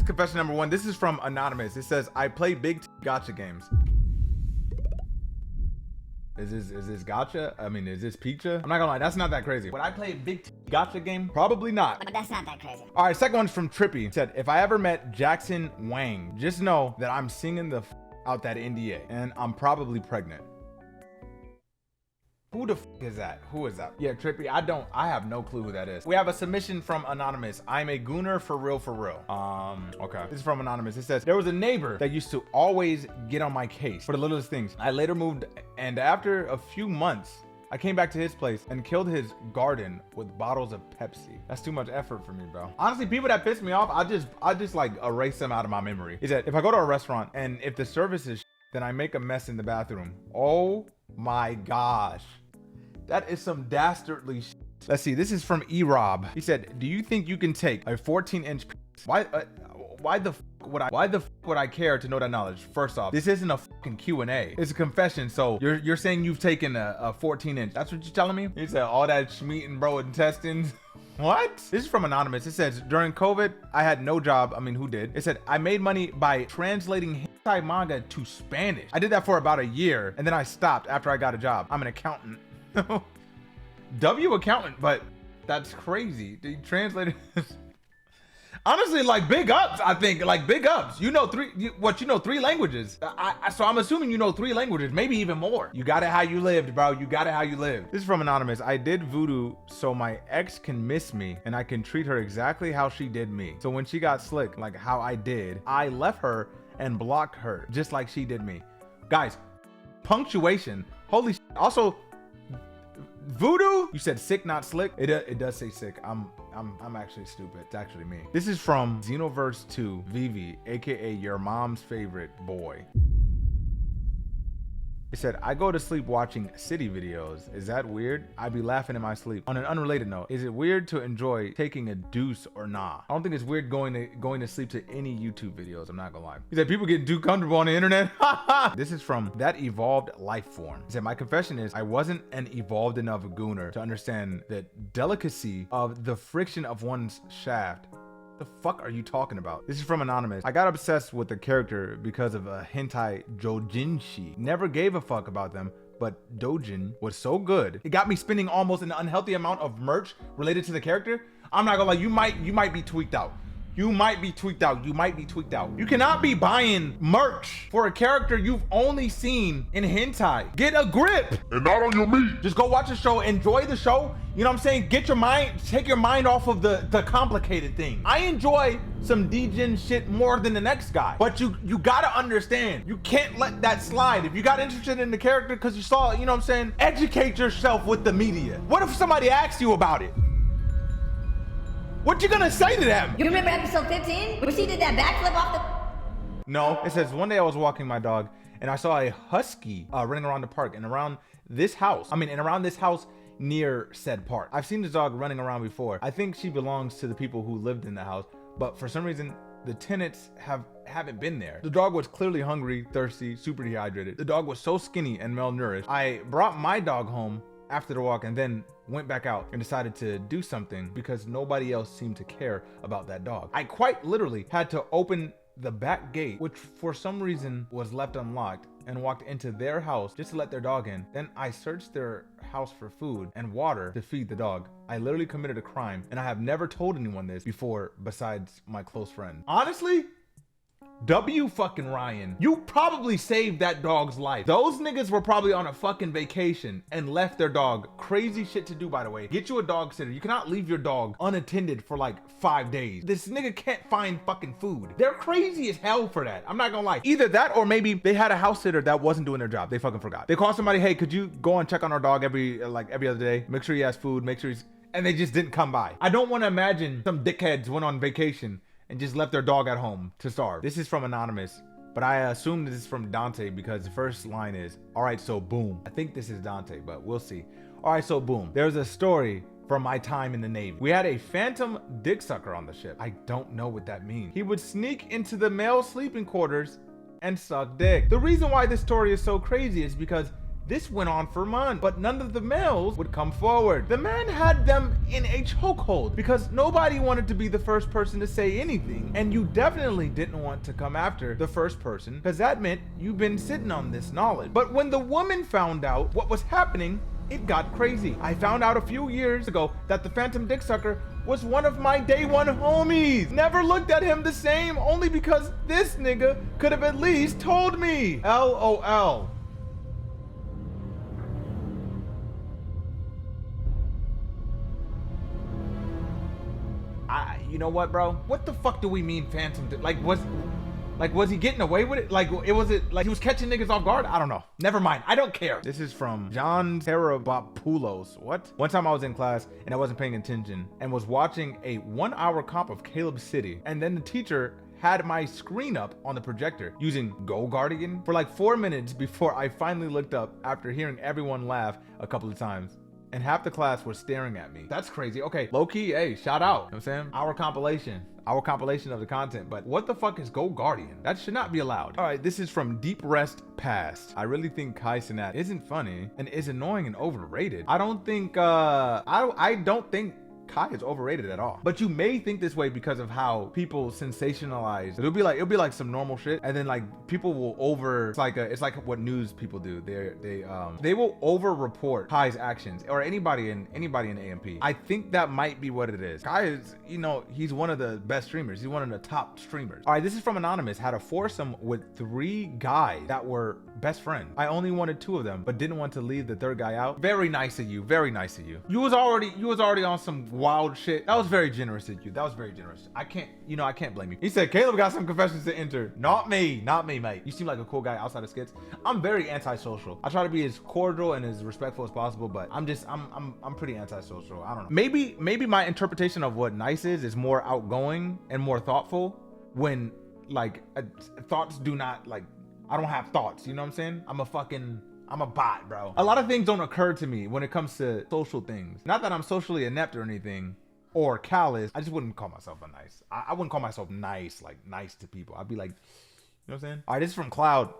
is confession number 1. This is from Anonymous. It says, I play big gotcha games. Is this gotcha? I mean, is this pizza? I'm not gonna lie, that's not that crazy. Would I play a big gotcha game? Probably not. But that's not that crazy. All right, second one's from Trippy. It said, if I ever met Jackson Wang, just know that I'm singing the out that NDA and I'm probably pregnant. Who the is that? Who is that? Yeah, Trippy, I have no clue who that is. We have a submission from Anonymous. I'm a gooner for real, for real. Okay. This is from Anonymous. It says, there was a neighbor that used to always get on my case for the littlest things. I later moved, and after a few months, I came back to his place and killed his garden with bottles of Pepsi. That's too much effort for me, bro. Honestly, people that piss me off, I just like erase them out of my memory. He said, if I go to a restaurant and if the service is then I make a mess in the bathroom. Oh my gosh. That is some dastardly shit. Let's see, this is from E-Rob. He said, do you think you can take a 14-inch why the fuck would I care to know that knowledge? First off, this isn't a fucking Q&A. It's a confession. So you're saying you've taken a 14-inch. That's what you're telling me? He said all that schmeating, bro, intestines. What? This is from Anonymous. It says, during COVID, I had no job. I mean, who did? It said, I made money by translating hentai manga to Spanish. I did that for about a year, and then I stopped after I got a job. I'm an accountant. W accountant, but that's crazy. They translated. Honestly, like big ups. I think like big ups. You know three languages. So I'm assuming you know 3 languages, maybe even more. You got it how you lived, bro. You got it how you lived. This is from Anonymous. I did voodoo so my ex can miss me and I can treat her exactly how she did me. So when she got slick, like how I did, I left her and blocked her just like she did me. Guys, punctuation. Holy shit. Also, voodoo? You said sick, not slick. It does say sick. I'm actually stupid. It's actually me. This is from Xenoverse 2 Vivi, aka your mom's favorite boy. It said, I go to sleep watching city videos. Is that weird? I be laughing in my sleep. On an unrelated note, is it weird to enjoy taking a deuce or nah? I don't think it's weird going to sleep to any YouTube videos. I'm not gonna lie. He said, people getting too comfortable on the internet. This is from That Evolved Life Form. He said, my confession is I wasn't an evolved enough gooner to understand the delicacy of the friction of one's shaft. The fuck are you talking about? This is from Anonymous. I got obsessed with the character because of a hentai joujinshi. Never gave a fuck about them, but dojin was so good. It got me spending almost an unhealthy amount of merch related to the character. I'm not gonna lie, you might be tweaked out. You might be tweaked out. You might be tweaked out. You cannot be buying merch for a character you've only seen in hentai. Get a grip. And not on your meat. Just go watch the show, enjoy the show. You know what I'm saying? Take your mind off of the complicated thing. I enjoy some D-Gen shit more than the next guy. But you gotta understand, you can't let that slide. If you got interested in the character because you saw it, you know what I'm saying? Educate yourself with the media. What if somebody asks you about it? What you gonna say to them? You remember episode 15? Where she did that backflip off the... No. It says, one day I was walking my dog and I saw a husky running around the park and around this house near said park. I've seen this dog running around before. I think she belongs to the people who lived in the house, but for some reason, the tenants haven't been there. The dog was clearly hungry, thirsty, super dehydrated. The dog was so skinny and malnourished. I brought my dog home after the walk and then went back out and decided to do something because nobody else seemed to care about that dog. I quite literally had to open the back gate, which for some reason was left unlocked, and walked into their house just to let their dog in. Then I searched their house for food and water to feed the dog. I literally committed a crime, and I have never told anyone this before besides my close friend. Honestly, W fucking Ryan, you probably saved that dog's life. Those niggas were probably on a fucking vacation and left their dog. Crazy shit to do, by the way. Get you a dog sitter. You cannot leave your dog unattended for like 5 days. This nigga can't find fucking food. They're crazy as hell for that. I'm not gonna lie. Either that or maybe they had a house sitter that wasn't doing their job. They fucking forgot. They called somebody, hey, could you go and check on our dog every other day? Make sure he has food, make sure he's... And they just didn't come by. I don't want to imagine some dickheads went on vacation and just left their dog at home to starve. This is from Anonymous, but I assume this is from Dante because the first line is, all right, so boom. I think this is Dante, but we'll see. All right, so boom. There's a story from my time in the Navy. We had a phantom dick sucker on the ship. I don't know what that means. He would sneak into the male sleeping quarters and suck dick. The reason why this story is so crazy is because This went on for months, but none of the males would come forward. The man had them in a chokehold because nobody wanted to be the first person to say anything, and you definitely didn't want to come after the first person because that meant you've been sitting on this knowledge. But when the woman found out what was happening, it got crazy. I found out a few years ago that the phantom dick sucker was one of my day one homies. Never looked at him the same, only because this nigga could have at least told me. LOL. You know what, bro? What the fuck do we mean phantom? Was he getting away with it? Like he was catching niggas off guard? I don't know. Never mind. I don't care. This is from John Terabopoulos. What? One time I was in class and I wasn't paying attention and was watching a 1 hour comp of CalebCity, and then the teacher had my screen up on the projector using Go Guardian for like 4 minutes before I finally looked up after hearing everyone laugh a couple of times. And half the class was staring at me. That's crazy. Okay, low key, hey, shout out. You know what I'm saying? Our compilation of the content. But what the fuck is Go Guardian? That should not be allowed. All right, this is from Deep Rest Past. I really think Kai Cenat isn't funny and is annoying and overrated. I don't think Kai is overrated at all. But you may think this way because of how people sensationalize. It'll be like some normal shit, and then like people will it's like what news people do. They will over report Kai's actions or anybody in AMP. I think that might be what it is. Kai is, he's one of the best streamers. He's one of the top streamers. All right, this is from Anonymous. Had a foursome with 3 guys that were best friends. I only wanted 2 of them, but didn't want to leave the 3rd guy out. Very nice of you. Very nice of you. You was already on some wild shit. That was very generous of you. That was very generous. I can't blame you. He said, Caleb got some confessions to enter. Not me, mate. You seem like a cool guy outside of skits. I'm very antisocial. I try to be as cordial and as respectful as possible, but I'm pretty antisocial. I don't know. Maybe my interpretation of what nice is more outgoing and more thoughtful when thoughts do not I don't have thoughts. You know what I'm saying? I'm a bot, bro. A lot of things don't occur to me when it comes to social things. Not that I'm socially inept or anything or callous. I just wouldn't call myself nice. I wouldn't call myself nice, nice to people. I'd be like, you know what I'm saying? All right, this is from Cloud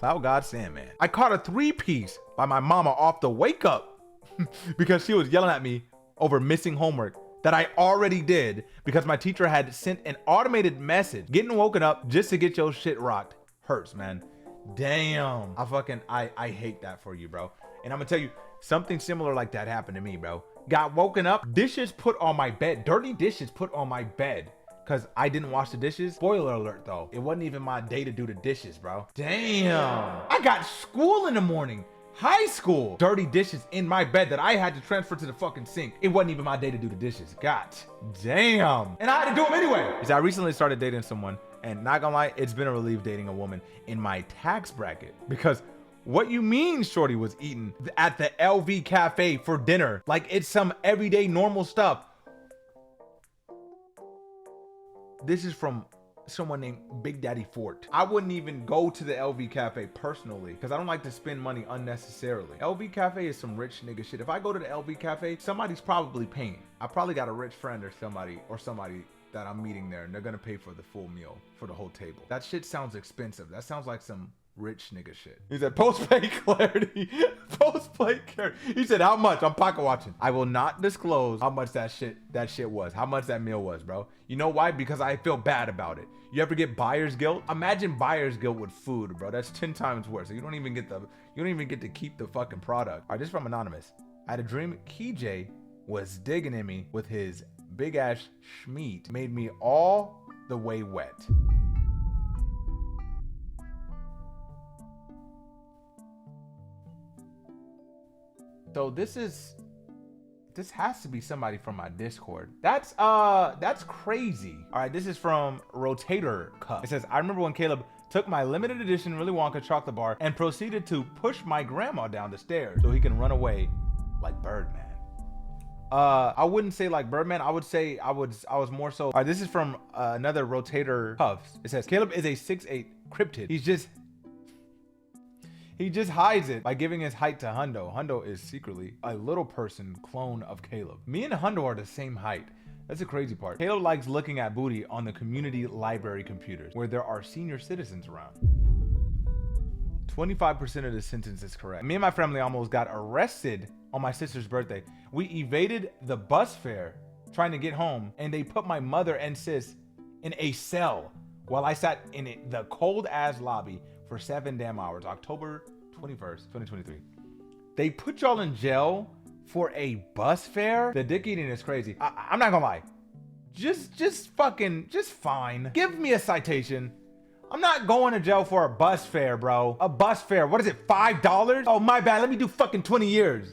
God Sandman. I caught a 3-piece by my mama off the wake up because she was yelling at me over missing homework that I already did because my teacher had sent an automated message. Getting woken up just to get your shit rocked hurts, man. Damn. I hate that for you, bro. And I'm gonna tell you, something similar like that happened to me, bro. Got woken up, dishes put on my bed, dirty dishes put on my bed because I didn't wash the dishes. Spoiler alert though, it wasn't even my day to do the dishes, bro. Damn. I got school in the morning. High school. Dirty dishes in my bed that I had to transfer to the fucking sink. It wasn't even my day to do the dishes. God damn. And I had to do them anyway. I recently started dating someone, and not gonna lie, it's been a relief dating a woman in my tax bracket because what you mean shorty was eating at the LV cafe for dinner like it's some everyday normal stuff? This is from someone named Big Daddy Fort. I wouldn't even go to the LV cafe personally because I don't like to spend money unnecessarily. LV cafe is some rich nigga shit. If I go to the LV cafe, somebody's probably paying. I probably got a rich friend or somebody that I'm meeting there, and they're gonna pay for the full meal for the whole table. That shit sounds expensive. That sounds like some rich nigga shit. He said post-play clarity. Post-play clarity. He said how much? I'm pocket watching. I will not disclose how much that shit was. How much that meal was, bro. You know why? Because I feel bad about it. You ever get buyer's guilt? Imagine buyer's guilt with food, bro. That's 10 times worse. So you don't even get to keep the fucking product. All right, this is from Anonymous. I had a dream KJ was digging in me with his big ass schmeat. Made me all the way wet. So this has to be somebody from my Discord. That's crazy. All right, this is from Rotator Cup. It says, I remember when Caleb took my limited edition Willy Wonka chocolate bar and proceeded to push my grandma down the stairs so he can run away like Birdman. I wouldn't say like Birdman. I would say I was more so. All right, this is from another Rotator Cuffs. It says, Caleb is a 6'8" cryptid. He just hides it by giving his height to Hundo. Hundo is secretly a little person clone of Caleb. Me and Hundo are the same height. That's the crazy part. Caleb likes looking at booty on the community library computers where there are senior citizens around. 25% of the sentence is correct. Me and my family almost got arrested on my sister's birthday. We evaded the bus fare trying to get home, and they put my mother and sis in a cell while I sat in the cold ass lobby for 7 damn hours. October 21st, 2023. They put y'all in jail for a bus fare? The dick eating is crazy. I'm not gonna lie. Just fine. Give me a citation. I'm not going to jail for a bus fare, bro. A bus fare, what is it, $5? Oh, my bad, let me do fucking 20 years.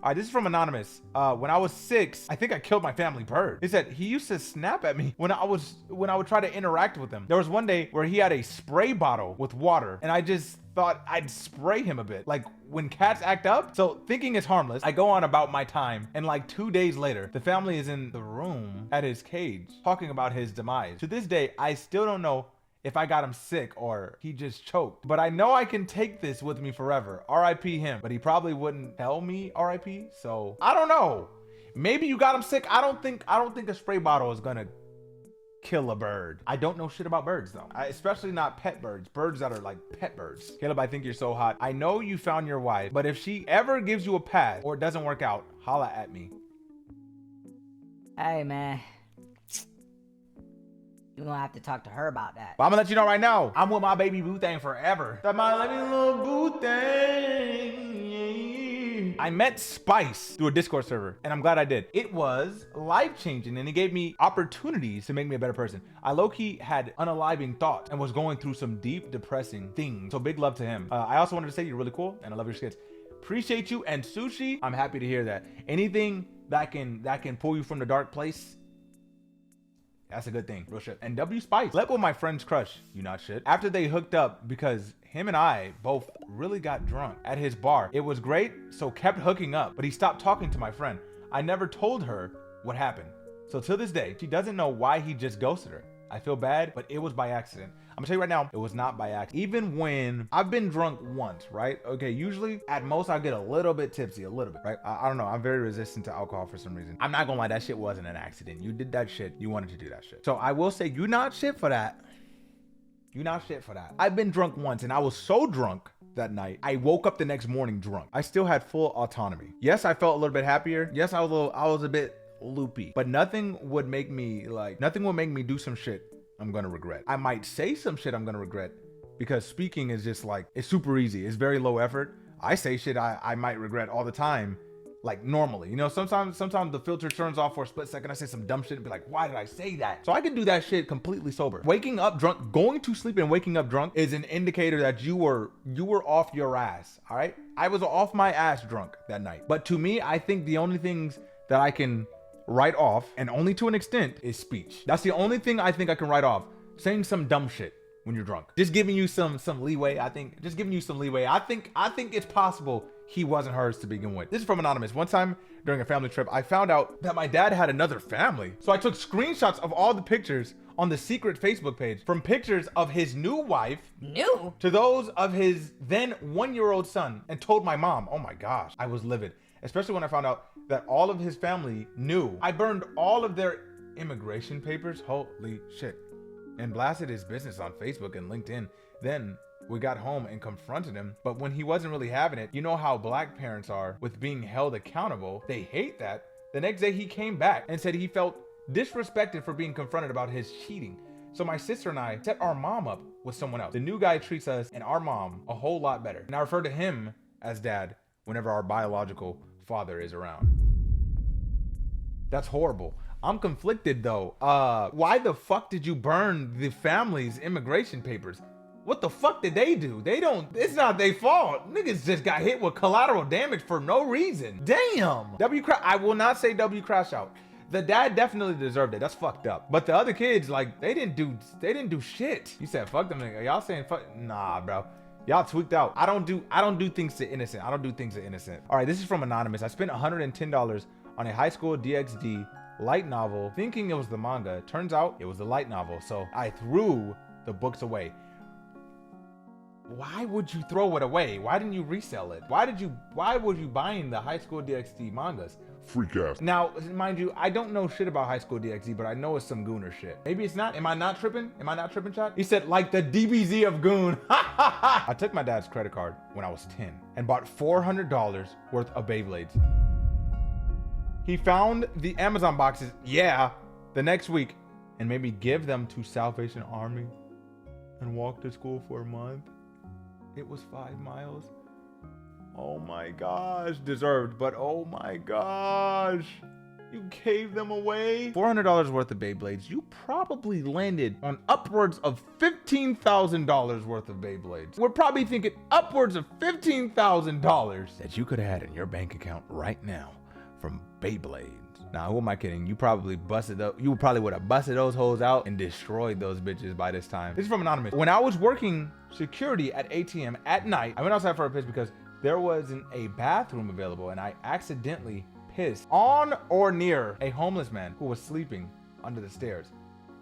All right, this is from Anonymous. When I was 6, I think I killed my family bird. He said he used to snap at me when I would try to interact with him. There was one day where he had a spray bottle with water, and I just thought I'd spray him a bit. Like when cats act up. So thinking it's harmless, I go on about my time, and like 2 days later, the family is in the room at his cage talking about his demise. To this day, I still don't know if I got him sick or he just choked. But I know I can take this with me forever. R.I.P. him. But he probably wouldn't tell me R.I.P. So I don't know. Maybe you got him sick. I don't think a spray bottle is gonna kill a bird. I don't know shit about birds though. Especially not pet birds. Birds that are like pet birds. Caleb, I think you're so hot. I know you found your wife, but if she ever gives you a pass or it doesn't work out, holla at me. Hey, man. You're gonna have to talk to her about that. But I'm gonna let you know right now, I'm with my baby boo thing forever. That my little boo thing. I met Spice through a Discord server, and I'm glad I did. It was life-changing, and it gave me opportunities to make me a better person. I low-key had unaliving thoughts and was going through some deep, depressing things. So big love to him. I also wanted to say you're really cool, and I love your skits. Appreciate you, and Sushi, I'm happy to hear that. Anything that can pull you from the dark place, that's a good thing. Real shit. And W Spice slept with my friend's crush. You not shit. After they hooked up, because him and I both really got drunk at his bar. It was great, so kept hooking up, but he stopped talking to my friend. I never told her what happened. So to this day, she doesn't know why he just ghosted her. I feel bad, but it was by accident. I'm gonna tell you right now, it was not by accident. Even when I've been drunk once, right? Okay, usually at most I get a little bit tipsy, a little bit, right? I don't know, I'm very resistant to alcohol for some reason. I'm not gonna lie, that shit wasn't an accident. You did that shit, you wanted to do that shit. So I will say, you not shit for that. You not shit for that. I've been drunk once and I was so drunk that night, I woke up the next morning drunk. I still had full autonomy. Yes, I felt a little bit happier. Yes, I was a bit loopy, but nothing would make me do some shit I'm gonna regret. I might say some shit I'm gonna regret because speaking is just like, it's super easy. It's very low effort. I say shit I might regret all the time, like normally. You know, sometimes the filter turns off for a split second. I say some dumb shit and be like, why did I say that? So I can do that shit completely sober. Waking up drunk, going to sleep and waking up drunk is an indicator that you were off your ass, all right? I was off my ass drunk that night. But to me, I think the only things that I can write off, and only to an extent, is speech. That's the only thing I think I can write off. Saying some dumb shit when you're drunk. Just giving you some leeway, I think. Just giving you some leeway. I think it's possible he wasn't hers to begin with. This is from Anonymous. One time during a family trip, I found out that my dad had another family. So I took screenshots of all the pictures on the secret Facebook page, from pictures of his new wife to those of his then 1-year-old son, and told my mom. Oh my gosh, I was livid. Especially when I found out that all of his family knew. I burned all of their immigration papers, holy shit, and blasted his business on Facebook and LinkedIn. Then we got home and confronted him, but when he wasn't really having it, you know how black parents are with being held accountable. They hate that. The next day he came back and said he felt disrespected for being confronted about his cheating. So my sister and I set our mom up with someone else. The new guy treats us and our mom a whole lot better. And I refer to him as dad whenever our biological father is around. That's horrible. I'm conflicted though. Why the fuck did you burn the family's immigration papers? What the fuck did they do? It's not their fault. Niggas just got hit with collateral damage for no reason. Damn. I will not say W crash out. The dad definitely deserved it. That's fucked up. But the other kids, like, they didn't do shit. You said fuck them niggas. Y'all saying fuck? Nah, bro. Y'all tweaked out. I don't do things to innocent. I don't do things to innocent. All right, this is from Anonymous. I spent $110 on a high school DxD light novel thinking it was the manga. Turns out it was the light novel. So I threw the books away. Why would you throw it away? Why didn't you resell it? Why were you buying the high school DxD mangas freak ass. Now, mind you, I don't know shit about High School DxD, but I know it's some gooner shit. Maybe it's not. Am I not tripping? Am I not tripping, chat? He said, like the DBZ of goon. I took my dad's credit card when I was 10 and bought $400 worth of Beyblades. He found the Amazon boxes, the next week, and made me give them to Salvation Army and walk to school for a month. It was 5 miles. Oh my gosh, deserved, but oh my gosh. You gave them away. $400 worth of Beyblades. You probably landed on upwards of $15,000 worth of Beyblades. We're probably thinking upwards of $15,000 that you could have had in your bank account right now from Beyblades. Now, who am I kidding? You probably would have busted those hoes out and destroyed those bitches by this time. This is from Anonymous. When I was working security at ATM at night, I went outside for a piss because there wasn't a bathroom available and I accidentally pissed on or near a homeless man who was sleeping under the stairs.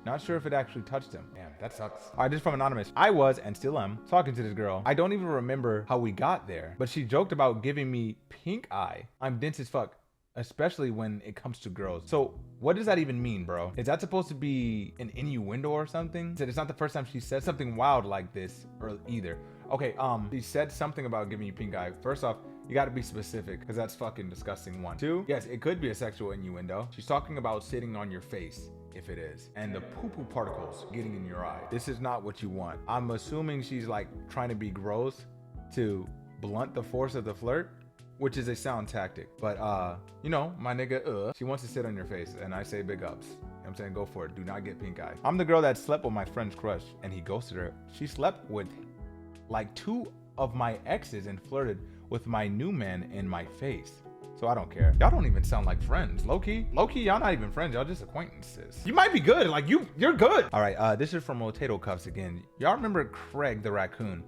Not sure if it actually touched him. Man, that sucks. All right, this is from Anonymous. I was, and still am, talking to this girl. I don't even remember how we got there, but she joked about giving me pink eye. I'm dense as fuck, especially when it comes to girls. So what does that even mean, bro? Is that supposed to be an innuendo or something? Said it's not the first time she said something wild like this or either. Okay, she said something about giving you pink eye. First off, you gotta be specific because that's fucking disgusting. 1. 2, yes, it could be a sexual innuendo. She's talking about sitting on your face, if it is, and the poo-poo particles getting in your eye. This is not what you want. I'm assuming she's like trying to be gross to blunt the force of the flirt, which is a sound tactic. But you know, my nigga, she wants to sit on your face and I say big ups. You know what I'm saying? Go for it. Do not get pink eye. I'm the girl that slept with my friend's crush and he ghosted her. She slept with like 2 of my exes and flirted with my new man in my face. So I don't care. Y'all don't even sound like friends. Low-key, y'all not even friends. Y'all just acquaintances. You might be good. Like you're good. All right, this is from Potato Cuffs again. Y'all remember Craig the raccoon?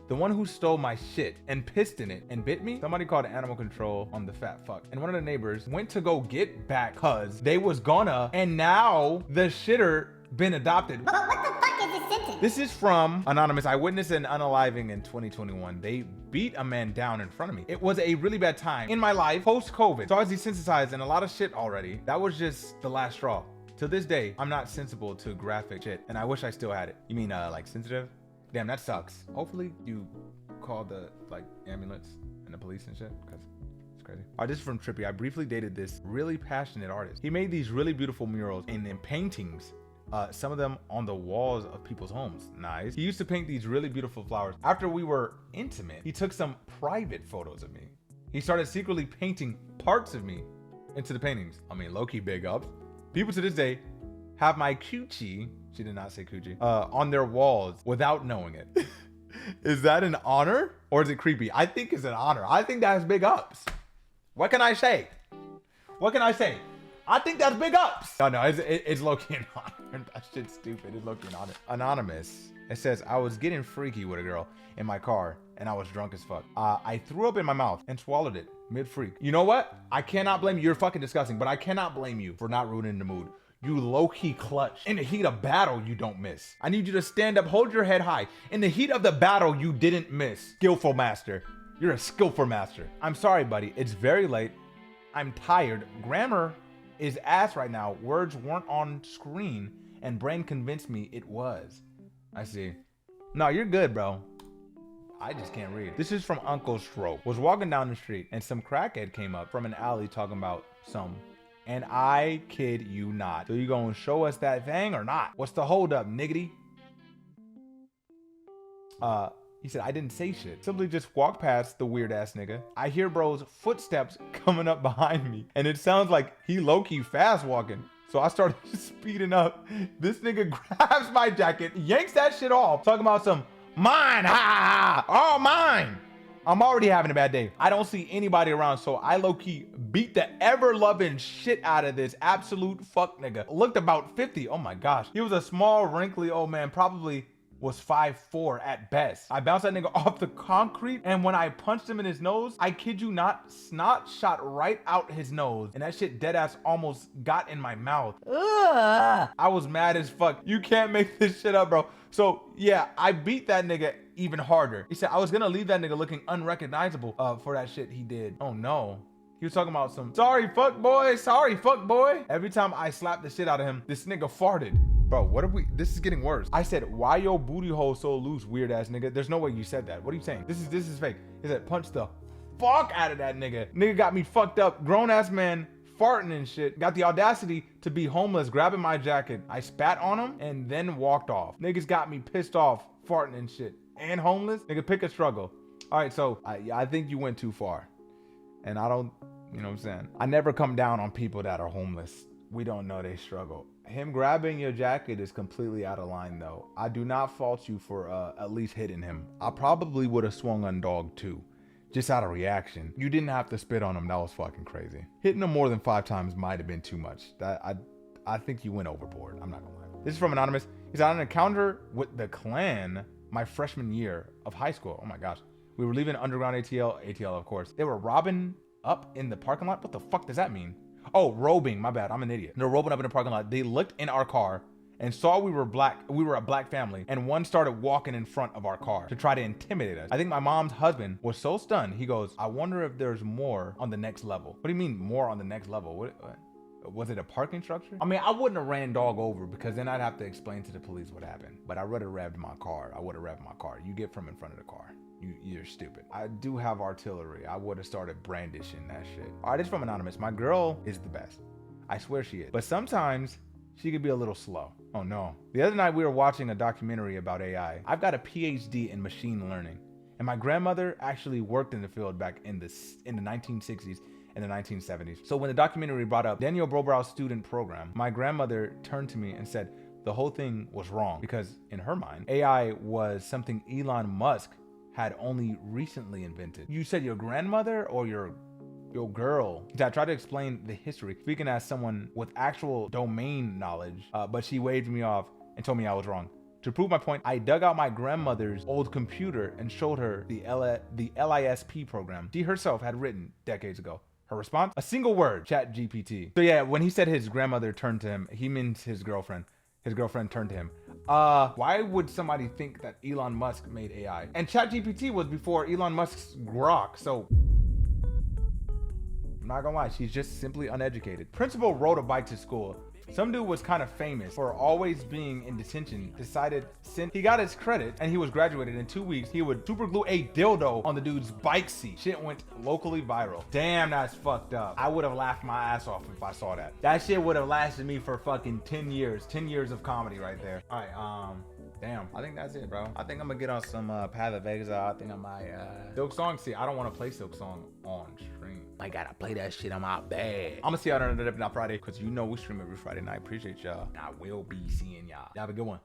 The one who stole my shit and pissed in it and bit me? Somebody called animal control on the fat fuck. And one of the neighbors went to go get back cause they was gonna, and now the shitter been adopted. But what the fuck is this sentence? This is from Anonymous. I witnessed an unaliving in 2021. They beat a man down in front of me. It was a really bad time in my life post-COVID. So I was desensitized and a lot of shit already. That was just the last straw. To this day, I'm not sensible to graphic shit and I wish I still had it. You mean like sensitive? Damn, that sucks. Hopefully you call the like ambulance and the police and shit because it's crazy. All right, this is from Trippy. I briefly dated this really passionate artist. He made these really beautiful murals and then paintings. Some of them on the walls of people's homes. Nice. He used to paint these really beautiful flowers. After we were intimate, he took some private photos of me. He started secretly painting parts of me into the paintings. I mean, low-key big ups. People to this day have my coochie, she did not say coochie, on their walls without knowing it. Is that an honor or is it creepy? I think it's an honor. I think that's big ups. What can I say? What can I say? I think that's big ups. No, it's low-key an honor. That shit's stupid. It's low-key an honor. Anonymous. It says, I was getting freaky with a girl in my car and I was drunk as fuck. I threw up in my mouth and swallowed it mid-freak. You know what? I cannot blame you. You're fucking disgusting, but I cannot blame you for not ruining the mood. You low-key clutch. In the heat of battle, you don't miss. I need you to stand up, hold your head high. In the heat of the battle, you didn't miss. Skillful master. You're a skillful master. I'm sorry, buddy. It's very late. I'm tired. Grammar is ass right now. Words weren't on screen and brain convinced me it was. I see. No, you're good, bro. I just can't read. This is from Uncle Stroke. Was walking down the street and some crackhead came up from an alley talking about some. And I kid you not. So you gonna show us that thing or not? What's the hold up, niggity? He said, I didn't say shit. Simply just walk past the weird ass nigga. I hear bro's footsteps coming up behind me. And it sounds like he low-key fast walking. So I started speeding up. This nigga grabs my jacket, yanks that shit off, talking about some mine, ha, all mine. I'm already having a bad day. I don't see anybody around, so I low-key beat the ever-loving shit out of this absolute fuck nigga. Looked about 50, oh my gosh. He was a small, wrinkly old man, probably was 5'4" at best. I bounced that nigga off the concrete, and when I punched him in his nose, I kid you not, snot shot right out his nose, and that shit deadass almost got in my mouth. Ugh. I was mad as fuck. You can't make this shit up, bro. So yeah, I beat that nigga even harder. He said I was gonna leave that nigga looking unrecognizable for that shit he did. Oh no. He was talking about some, sorry, fuck boy. Every time I slapped the shit out of him, this nigga farted. Bro, what are we, this is getting worse. I said, why your booty hole so loose, weird ass nigga? There's no way you said that. What are you saying? This is fake. He said, punch the fuck out of that nigga. Nigga got me fucked up. Grown ass man farting and shit. Got the audacity to be homeless, grabbing my jacket. I spat on him and then walked off. Niggas got me pissed off, farting and shit. And homeless? Nigga, pick a struggle. All right, so I think you went too far. And I don't, you know what I'm saying? I never come down on people that are homeless. We don't know they struggle. Him grabbing your jacket is completely out of line though. I do not fault you for at least hitting him. I probably would have swung on dog too. Just out of reaction. You didn't have to spit on him. That was fucking crazy. Hitting him more than 5 times might have been too much. I think you went overboard. I'm not gonna lie. This is from Anonymous. He said, I had an encounter with the Klan my freshman year of high school. Oh my gosh. We were leaving underground ATL of course. They were robbing up in the parking lot. What the fuck does that mean? Oh, robing, my bad, I'm an idiot. They're robing up in the parking lot. They looked in our car and saw we were a black family, and one started walking in front of our car to try to intimidate us. I think my mom's husband was so stunned, he goes, I wonder if there's more on the next level. What do you mean more on the next level? What? Was it a parking structure? I mean, I wouldn't have ran dog over because then I'd have to explain to the police what happened, but I would have revved my car. You get from in front of the car. You're stupid. I do have artillery. I would have started brandishing that shit. All right, it's from Anonymous. My girl is the best. I swear she is. But sometimes she could be a little slow. Oh no. The other night we were watching a documentary about AI. I've got a PhD in machine learning. And my grandmother actually worked in the field back in the 1960s and the 1970s. So when the documentary brought up Daniel Brobrow's student program, my grandmother turned to me and said the whole thing was wrong because in her mind, AI was something Elon Musk had only recently invented. You said your grandmother or your girl? I tried to explain the history, speaking as someone with actual domain knowledge, but she waved me off and told me I was wrong. To prove my point, I dug out my grandmother's old computer and showed her the LISP program she herself had written decades ago. Her response? A single word, ChatGPT. So yeah, when he said his grandmother turned to him, he means his girlfriend. His girlfriend turned to him. Why would somebody think that Elon Musk made AI? And ChatGPT was before Elon Musk's Grok, so I'm not gonna lie, she's just simply uneducated. Principal rode a bike to school. Some dude was kind of famous for always being in detention, decided since he got his credit and he was graduated in 2 weeks, he would super glue a dildo on the dude's bike seat. Shit went locally viral. Damn, that's fucked up. I would have laughed my ass off if I saw that. That shit would have lasted me for fucking 10 years. 10 years of comedy right there. All right, damn, I think that's it, bro. I think I'm gonna get on some Path of Exile. I think I might Silk Song. See, I don't want to play Silk Song on stream. I gotta play that shit on my bed. I'm gonna see y'all on another episode on Friday, because you know we stream every Friday night. Appreciate y'all. I will be seeing y'all. Y'all have a good one.